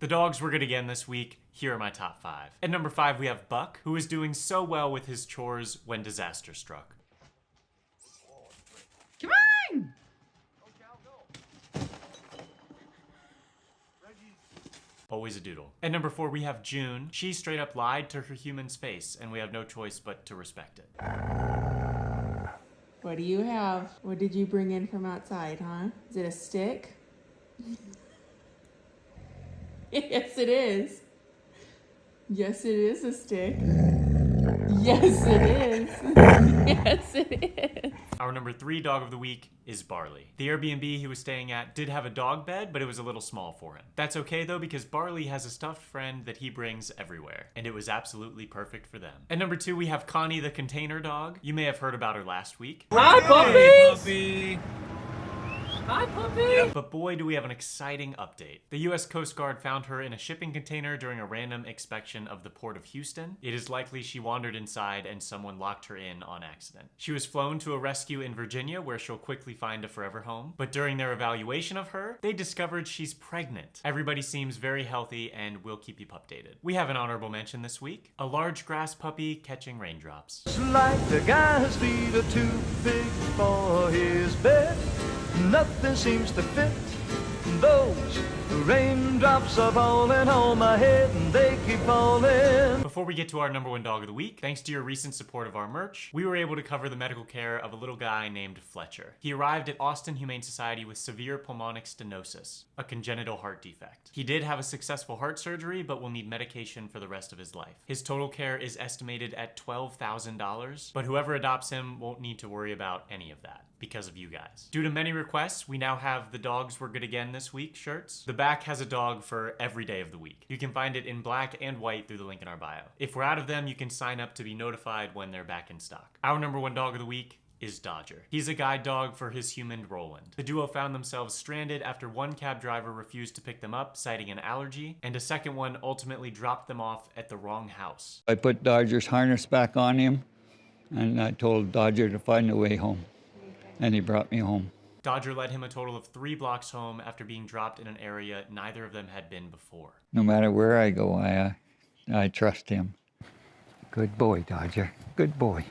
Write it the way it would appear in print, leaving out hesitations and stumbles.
The dogs were good again this week. Here are my top 5. At number 5, we have Buck, who is doing so well with his chores when disaster struck. Come on! Always a doodle. At number 4, we have June. She straight up lied to her human's face, and we have no choice but to respect it. What do you have? What did you bring in from outside, huh? Is it a stick? Yes, it is. Yes, it is a stick. Yes, it is. Yes, it is. Our number 3 dog of the week is Barley. The Airbnb he was staying at did have a dog bed, but it was a little small for him. That's okay though, because Barley has a stuffed friend that he brings everywhere, and it was absolutely perfect for them. At number 2, we have Connie the container dog. You may have heard about her last week. Hi, puppies! Hi, puppy! But boy, do we have an exciting update. The US Coast Guard found her in a shipping container during a random inspection of the port of Houston. It is likely she wandered inside and someone locked her in on accident. She was flown to a rescue in Virginia where she'll quickly find a forever home. But during their evaluation of her, they discovered she's pregnant. Everybody seems very healthy and we'll keep you updated. We have an honorable mention this week. A large grass puppy catching raindrops. Like the guy's feet are too big for his bed. Nothing seems to fit. Those raindrops are falling on my head and they keep falling. Before we get to our number 1 dog of the week, thanks to your recent support of our merch, we were able to cover the medical care of a little guy named Fletcher. He arrived at Austin Humane Society with severe pulmonic stenosis, a congenital heart defect. He did have a successful heart surgery, but will need medication for the rest of his life. His total care is estimated at $12,000, but whoever adopts him won't need to worry about any of that because of you guys. Due to many requests, we now have the Dogs Were Good Again This Week shirts. The back has a dog for every day of the week. You can find it in black and white through the link in our bio. If we're out of them, you can sign up to be notified when they're back in stock. Our number 1 dog of the week is Dodger. He's a guide dog for his human Roland. The duo found themselves stranded after one cab driver refused to pick them up, citing an allergy, and a second one ultimately dropped them off at the wrong house. I put Dodger's harness back on him, and I told Dodger to find a way home, and he brought me home. Dodger led him a total of 3 blocks home after being dropped in an area neither of them had been before. No matter where I go, I trust him. Good boy, Dodger. Good boy.